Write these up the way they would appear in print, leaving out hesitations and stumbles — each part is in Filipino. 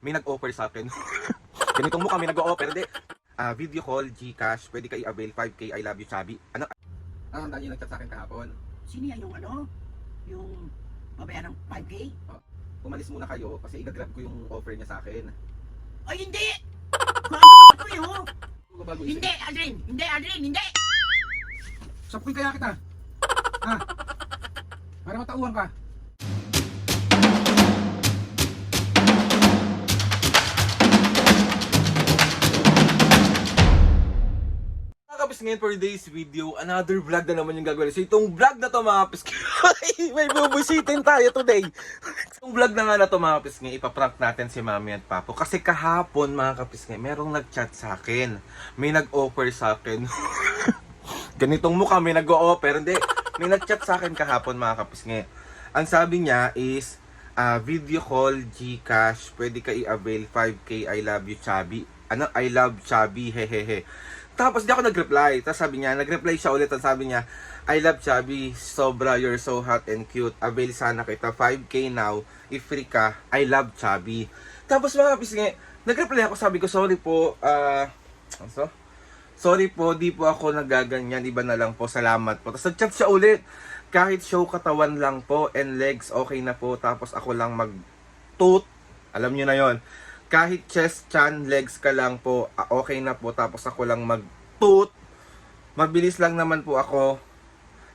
May nag-offer sa akin. Ganitong mukha may nag-offer. Hindi. Video call, Gcash, pwede ka i-avail 5K, I love you, Chabi. Ano? Handa niyo nag-chat sa akin kahapon. Sino yan yung ano? Yung babayaran ng 5K? Umalis muna kayo kasi i-grab ko yung offer niya sa akin. Ay, hindi! Ito yun! Bago Hindi, Adrin! Hindi, Adrin! Hindi! Sapukin kaya kita. Ha? Para matauhan ka. Kapis ngayon for today's video, another vlog na naman yung gagawin. So itong vlog na to mga kapis, may bubusitin tayo today. Itong vlog na nga na to mga kapis ngayon, ipaprank natin si Mami at Papo. Kasi kahapon mga kapis ngayon, merong nag-chat sa akin. May nag-offer sa akin. Ganitong mukha, may nag-offer. Hindi, may nag-chat sa akin kahapon mga kapis ngayon. Ang sabi niya is, video call, Gcash, pwede ka i-avail 5K, I love you, Chabi. Ano? I love Chabi, hehehe. Tapos di ako nag-reply. Tapos sabi niya, nag-reply siya ulit. Tapos sabi niya, I love Chabi, sobra, you're so hot and cute. Avail sana kita, 5K now. If free ka, I love Chabi. Tapos mga kapis nga, nag-reply ako, sabi ko, sorry po, sorry po, di po ako nagaganyan, iba na lang po, salamat po. Tapos nag-chat siya ulit, kahit show katawan lang po and legs, okay na po. Tapos ako lang mag-toot, alam niyo na yon. Kahit chest, chan, legs ka lang po, okay na po. Tapos ako lang mag-toot. Mabilis lang naman po ako.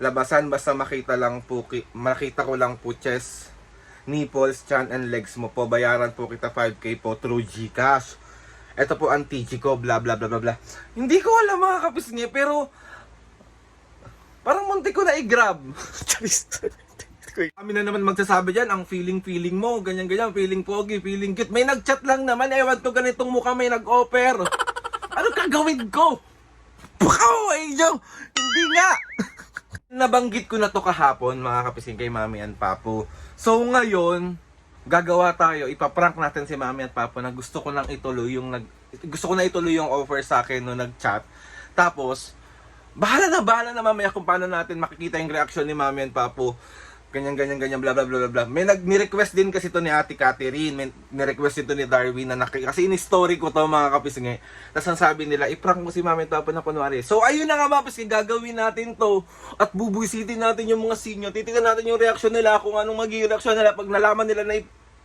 Labasan, basta makita lang po, makita ko lang po chest, nipples, chan, and legs mo po. Bayaran po kita 5K po through Gcash. Ito po ang TG ko, bla bla bla bla bla. Hindi ko alam mga kapis niya, pero parang munti ko na i-grab. Kami na naman magsasabi dyan, ang feeling mo, ganyan-ganyan, feeling pogi, feeling cute. May nag-chat lang naman, ewan ko ganitong mukha, may nag-offer. Ano gagawin ko? Pukaw, Joe! Hindi nga! Nabanggit ko na to kahapon, mga kapising kay Mami and Papo. So ngayon, gagawa tayo, ipaprank natin si Mami at Papo na gusto ko nang ituloy yung offer sa akin nung nag-chat. Tapos, bahala na mamaya kung paano natin makikita yung reaction ni Mami and Papo. Ganyan, bla bla bla bla. May ni-request din kasi to ni Ate Catherine, may ni-request ito ni Darwin na kasi in-story ko to mga kapising. Tapos ang sabi nila, i-prank mo si Mami at Papo na kunwari. So ayun na nga mga kapising, gagawin natin to at bubuisitin natin yung mga sinyo. Titignan natin yung reaction nila, kung anong magiging reaction nila pag nalaman nila na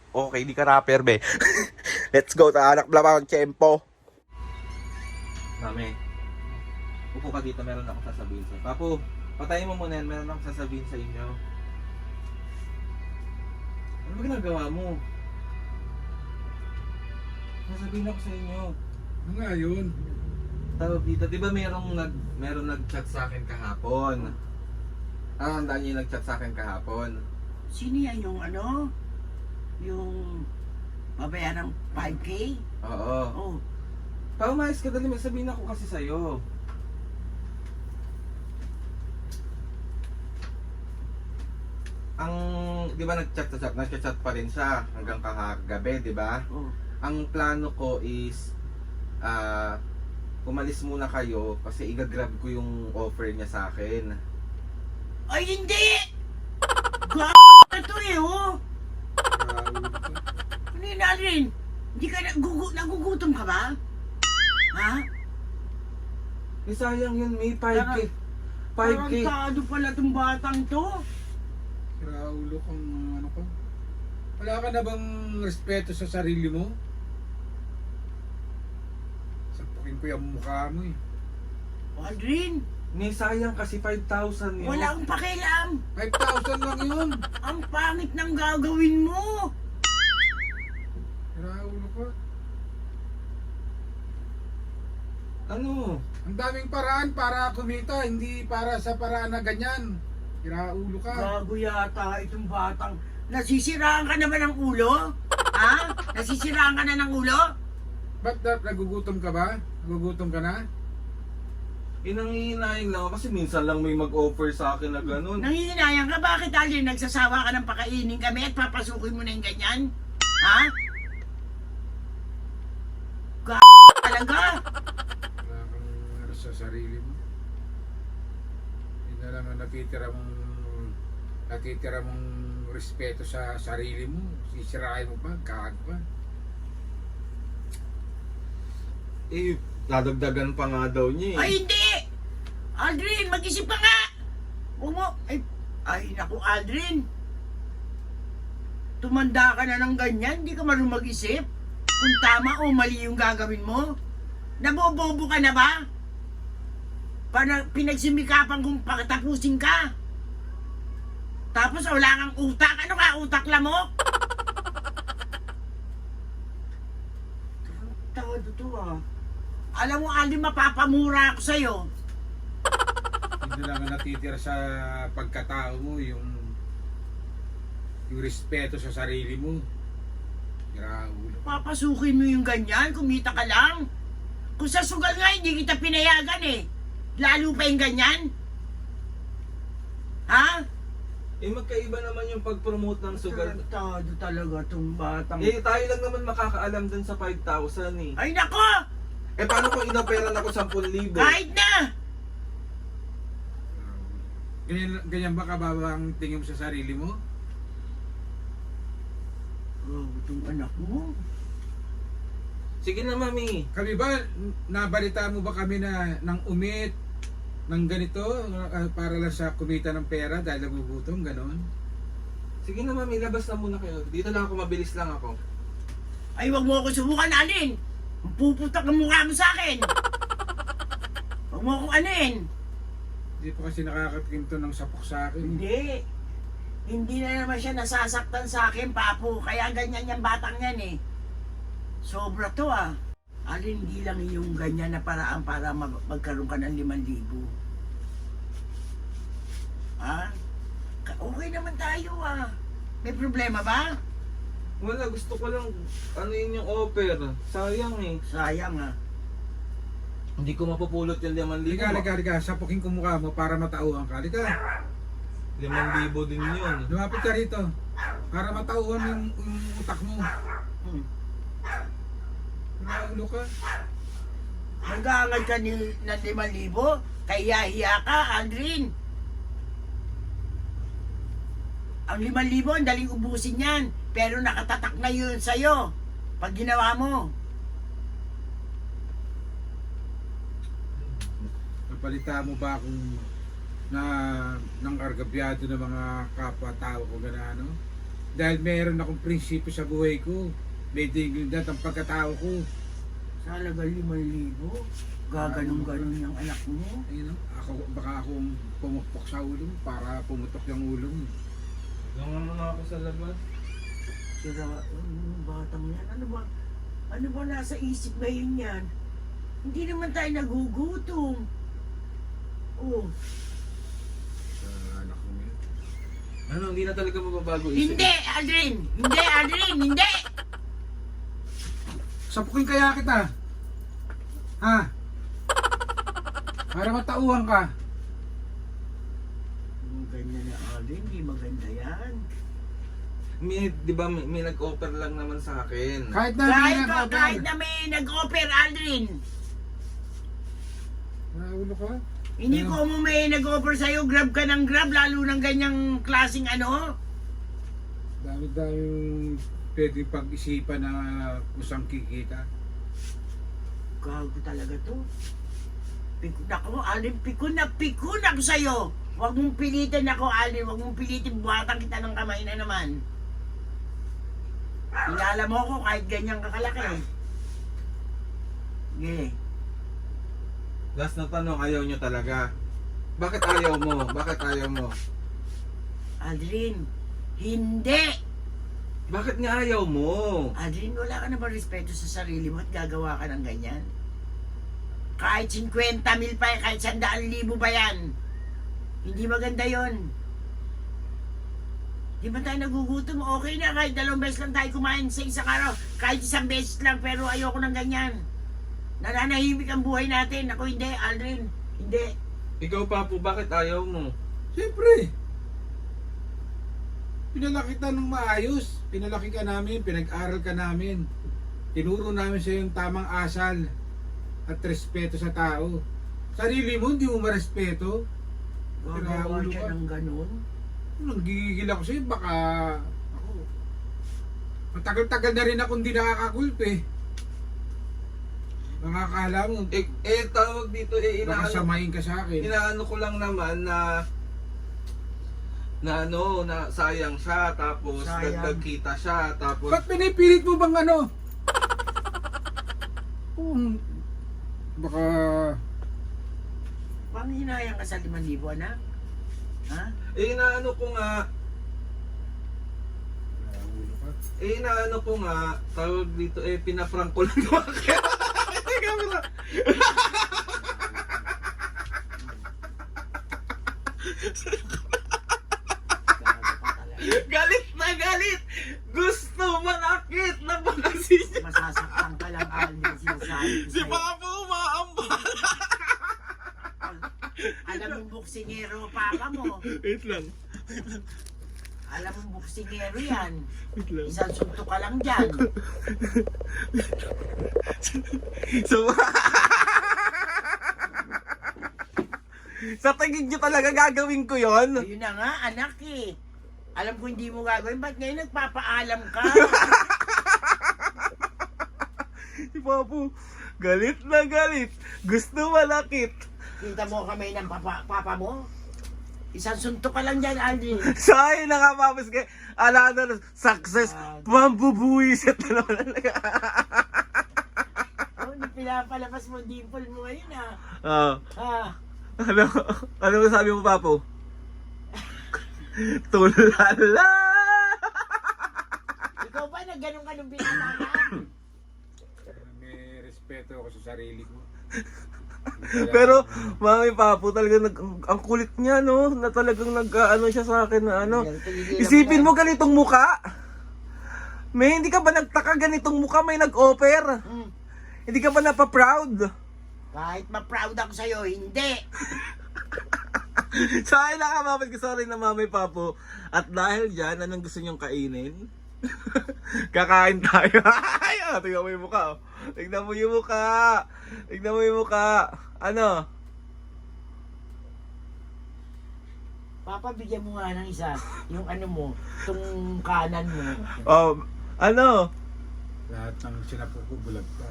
okay, di ka rapper be. Let's go, anak bla ang tiyempo. Mami, upo ka dito, meron akong sasabihin sa'yo. Papo, patayin mo muna yan, meron akong sasabihin sa inyo. Ano ba ginagawa mo? Sasabihin ako sa inyo. Ano nga yun? Tawag dito, di ba merong nag-chat sa akin kahapon? Handaan niyo yung nag-chat sa akin kahapon. Sino yan yung ano? Yung babayaran ng 5K? Oo. Oh, Paumayos ka dali, may sabihin ako kasi sa'yo. Di ba nag-chat pa rin siya hanggang kagabi, di ba? oh. Ang plano ko is umalis muna kayo kasi i-grab ko yung offer niya sa akin. Ay, hindi! Ito eh, oh! Ano yun, Adrin? Hindi ka nagugutom ka ba? Ha? Eh sayang yun, may 5K. 5K. Tarantado pala itong batang to. Raulo kung ano ko. Wala ka na bang respeto sa sarili mo? Sapukin ko yung mukha mo eh. Adrin, May sayang kasi 5,000 yun. wala akong pakialam. 5,000 lang yun. Ang pangit ng gagawin mo. Raulo ka. Ano? Ang daming paraan para kumita, hindi para sa paraan na ganyan. Iraulo ka. Gago yata itong batang. Nasisiraan ka naman ng ulo? Ha? Nasisiraan ka na ng ulo? Ba't nagugutom ka ba? Nagugutom ka na? Inangihinayin lang ako kasi minsan lang may mag-offer sa akin na ganun. Nangihinayang ka? Bakit Alin? Nagsasawa ka ng pakainin kami at papasukin mo na yung ganyan? Ha? Talaga? Wala kang ano sa sarili mo. Hindi na lang ang natitira mong respeto sa sarili mo. Sisirain mo ba? Kaag ba? Eh, dadagdagan pa nga daw niya eh. Ay, hindi! Aldrin, mag-isip ka nga! Huwag mo, ay naku, Aldrin. Tumanda ka na ng ganyan, hindi ka marunong mag-isip. Kung tama o mali yung gagawin mo. Nabobobo ka na ba? Pinagsimikapan kung pakatapusin ka. Tapos wala kang utak. Ano ka, utak lamok? Tarantado to ah. Alam mo, Aldrin, mapapamura ako sa'yo. Hindi lang ang natitira sa pagkatao mo, yung respeto sa sarili mo. Raulo. Papasukin mo yung ganyan, kumita ka lang. Kung sa sugal nga, hindi kita pinayagan eh. Lalo pa yung ganyan. Ha? Eh, magkaiba naman yung pag-promote ng sugal. Tarantado talaga tong batang. Eh, tayo lang naman makakaalam dun sa 5,000 eh. Ay nako! Eh, paano kung inoperan ako 10,000? Kahit na! Ganyan ba kababa ang tingin mo sa sarili mo? Oh, itong anak mo. Sige na, mami. Kami ba, nabalita mo ba kami na nang umit ng ganito para lang sa kumita ng pera dahil nagugutom, gano'n? Sige na, mami. Labas na muna kayo. Dito lang ako. Mabilis lang ako. Ay, wag mo ako subukan, Alin. Puputak ang mukha mo sa akin. Wag mo akong anin. Hindi pa kasi nakakakinto ng sapok sa akin. Hindi. Hindi na naman siya nasasaktan sa akin, Papo. Kaya ganyan yung batang yan eh. Sobra to ah. Alin, hindi lang yung ganyan na paraan para magkaroon ka ng 5,000. Ha? Okay naman tayo ah. May problema ba? Wala. Gusto ko lang ano yun yung offer. Sayang eh. Sayang ah. Hindi ko mapupulot yung 5,000. Halika, sapukin ko mukha mo para matauhan ka. Halika, 5,000 din yun. lumapit ka rito para matauhan yung utak mo. Hmm. Raulo ka. Nag-aangad ka ng 5,000? Kaya-hiya ka, Aldrin. Ang 5,000, ang daling ubusin yan. Pero nakatatak na yun sa'yo. Pag ginawa mo. Napalita mo ba kung na nang argabyado ng mga kapwa-tao ko gano'n, ano? Dahil meron akong prinsipyo sa buhay ko. May dignidad ang pagkatao ko. Sa halaga 5,000, gaganong-ganon yung anak mo. Ayun, baka akong pumukpok sa ulo mo para pumutok yung ulo mo. Gangan muna ako sa labas. Sira, batang yan. Ano ba nasa isip ngayon yan? Hindi naman tayo nagugutom. Oh. Sa anak ko yun. Ano, hindi na talaga mababago isip. Hindi, Aldrin! Hindi, Aldrin! Hindi! Sapukin kaya kita. Ha? Para matauhan ka. Ganyan na, Aldrin. Hindi maganda yan. Di ba may nag-offer lang naman sa akin. Kahit na Kahit na may nag-offer, Aldrin. Ulo ka? Hindi ko mo may nag-offer sa'yo, grab ka ng grab, lalo ng ganyang klaseng ano. Dami-dami yung pwede pag-isipan na kusang kikita. Gago talaga to. Pikun ako, Aldrin, pikun ako sa'yo. Huwag mong pilitin ako, Aldrin. Huwag mong pilitin, buhatan kita ng kamay na naman. Kilala mo ako kahit ganyang kakalaki. Sige. Last na tanong, ayaw nyo talaga. Bakit ayaw mo? Bakit ayaw mo? Aldrin, hindi. Bakit nga ayaw mo? Aldrin, wala ka na ba respeto sa sarili mo at gagawa ka ng ganyan? Kahit 50,000 pa yan, kahit 100,000 ba yan? Hindi maganda yon. Di ba tayo nagugutom? Okay na, kahit 2 beses lang tayo kumain sa isang araw. Kahit 1 beses lang, pero ayoko ng ganyan. Nananahimik ang buhay natin. Ako hindi, Aldrin. Hindi. Ikaw, Papo, bakit ayaw mo? Siyempre. Pinalaki kita ng maayos. Pinalaki ka namin, pinag-aral ka namin. Tinuro namin sa yung tamang asal at respeto sa tao. Sarili mo, hindi mo marespeto. Gagawa Ulo siya ka. ng ganun. Nanggigigil ako sa'yo, baka ako. Matagal-tagal na rin ako hindi nakakakulp eh. Mga akala mo, Tawag dito, baka samayin ka sa akin. inaano ko lang naman na sayang siya, tapos Sayang. nagkita siya, tapos Ba't pinipilit mo bang ano? Kung baka Panghinayang ka sa 5,000, anak? Ha? inaano ko nga, ulo ka. inaano ko nga, tawag dito, pinaprank ko lang naman kaya. Camera. Galit na galit! Gusto manakit na balasin niya! Masasaktan ka lang, Alden, sinasabi ko Si sa'yo. Papa umaambal! Alam mo buksingero, papa mo. Wait lang. Alam mo buksingero yan. Wait lang. Isang suntok ka lang dyan. So, sa tingin niyo talaga gagawin ko yon? Yun na nga, anak eh. Alam ko hindi mo gagawin, ba't ngayon nagpapaalam ka? Si Papu, galit na galit. Gusto malakit. Kita mo kamay ng papa mo? Isang suntok ka lang dyan, Alden. Sayang na nga, Papu. Ala na, success. Pambubuisit na naman. Oh, pinapalabas mo dimple mo ngayon ah. Ah, Ano sabi mo, Papu? Tulala! ikaw ba nagganong ka nung binata? May respeto ako sa sarili ko. Pero, mami, Papu, talaga ang kulit niya, no? Na talagang nag-ano siya sa akin na ano. Isipin mo ganitong muka. May hindi ka ba nagtaka ganitong muka may nag-offer? Hindi ka ba napaproud? Kahit ma-proud ako sa'yo, hindi. Sa akin nakamamit ko, sorry na Mami Papu. At dahil dyan, anong gusto nyong kainin? Kakain tayo. Ay, tingnan mo yung mukha. Oh. Tingnan mo yung mukha. Tingnan mo yung mukha. Ano? Papa, bigyan mo nga ng isa. Yung ano mo, itong kanan mo. Ano? Lahat ng sinapo ko bulag pa.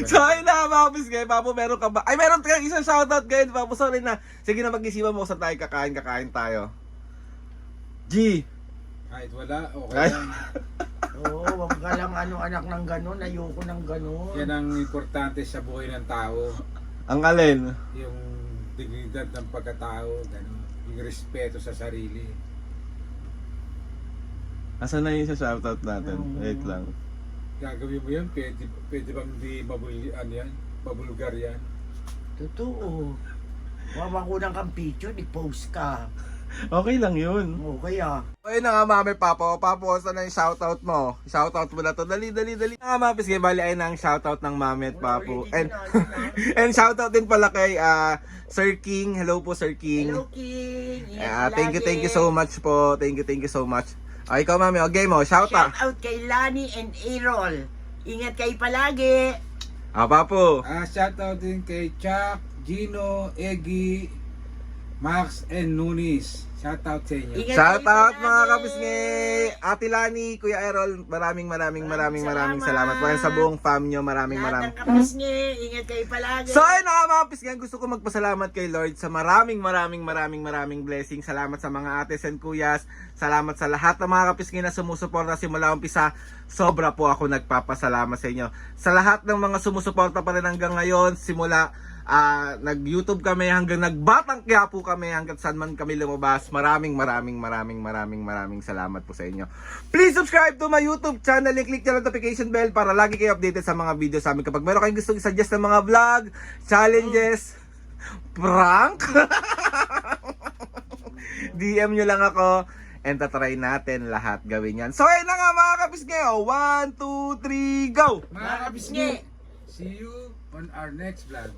So ayun na mga kay Papu, meron ka ba? Ay, meron ka isang shoutout kayo, Papu. Sorry na. Sige na, mag-isipan mo kung saan tayo kakain tayo. G. Kahit wala, okay Ay. lang. Oo, wag ka lang anak ng gano'n. Ayoko ng gano'n. Yan ang importante sa buhay ng tao. Ang alin? Yung dignidad ng pagkatao, ganun. Yung respeto sa sarili. Asan na yung sa shoutout natin? Wait lang. Gagawin mo yan, pwede bang di mabulgar yan? Totoo. Wawakunan kang picture, i-post ka. Okay lang yun. Oo, kaya. Ayun na nga, Mami Papu. Papu, saan na yung shoutout mo? Shoutout mo na to. Dali. Na nga, Mapis. Kaya bali ay na ang shoutout ng Mami at Papu. And shoutout din pala kay Sir King. Hello po, Sir King. Hello, King. Ingat Thank you lagi. so much po. Thank you so much. Ay, ikaw, Mami. Okay mo, shout Shout out. out kay Lani and Errol. Ingat kayo palagi. Papu. Shoutout din kay Chuck, Gino, Eggy, Max, and Nunis. Shoutout sa inyo. Ingat Shout kayo out palagi. mga kapisngi. Ate Lani, Kuya Errol, maraming salamat po. And sa buong fam nyo, maraming. Lahat ng kapisngi, ingat kayo palagi. So ayun na mga kapisngi, gusto ko magpasalamat kay Lord sa maraming blessing. Salamat sa mga ates and kuyas. Salamat sa lahat ng mga kapisngi na sumusuporta simula umpisa. Sobra po ako nagpapasalamat sa inyo. Sa lahat ng mga sumusuporta pa rin hanggang ngayon, simula nag-YouTube kami hanggang nagbatang Quiapo kami hanggang saan man kami lumabas. Maraming salamat po sa inyo. Please subscribe to my YouTube channel and click the notification bell para lagi kayo updated sa mga video sa amin. Kapag meron kayong gustong i-suggest ng mga vlog, challenges, prank, DM nyo lang ako and tatry natin lahat gawin yan. So ayun na nga mga kapisngi. 1, 2, 3, go! Mga kapisngi, see you on our next vlog.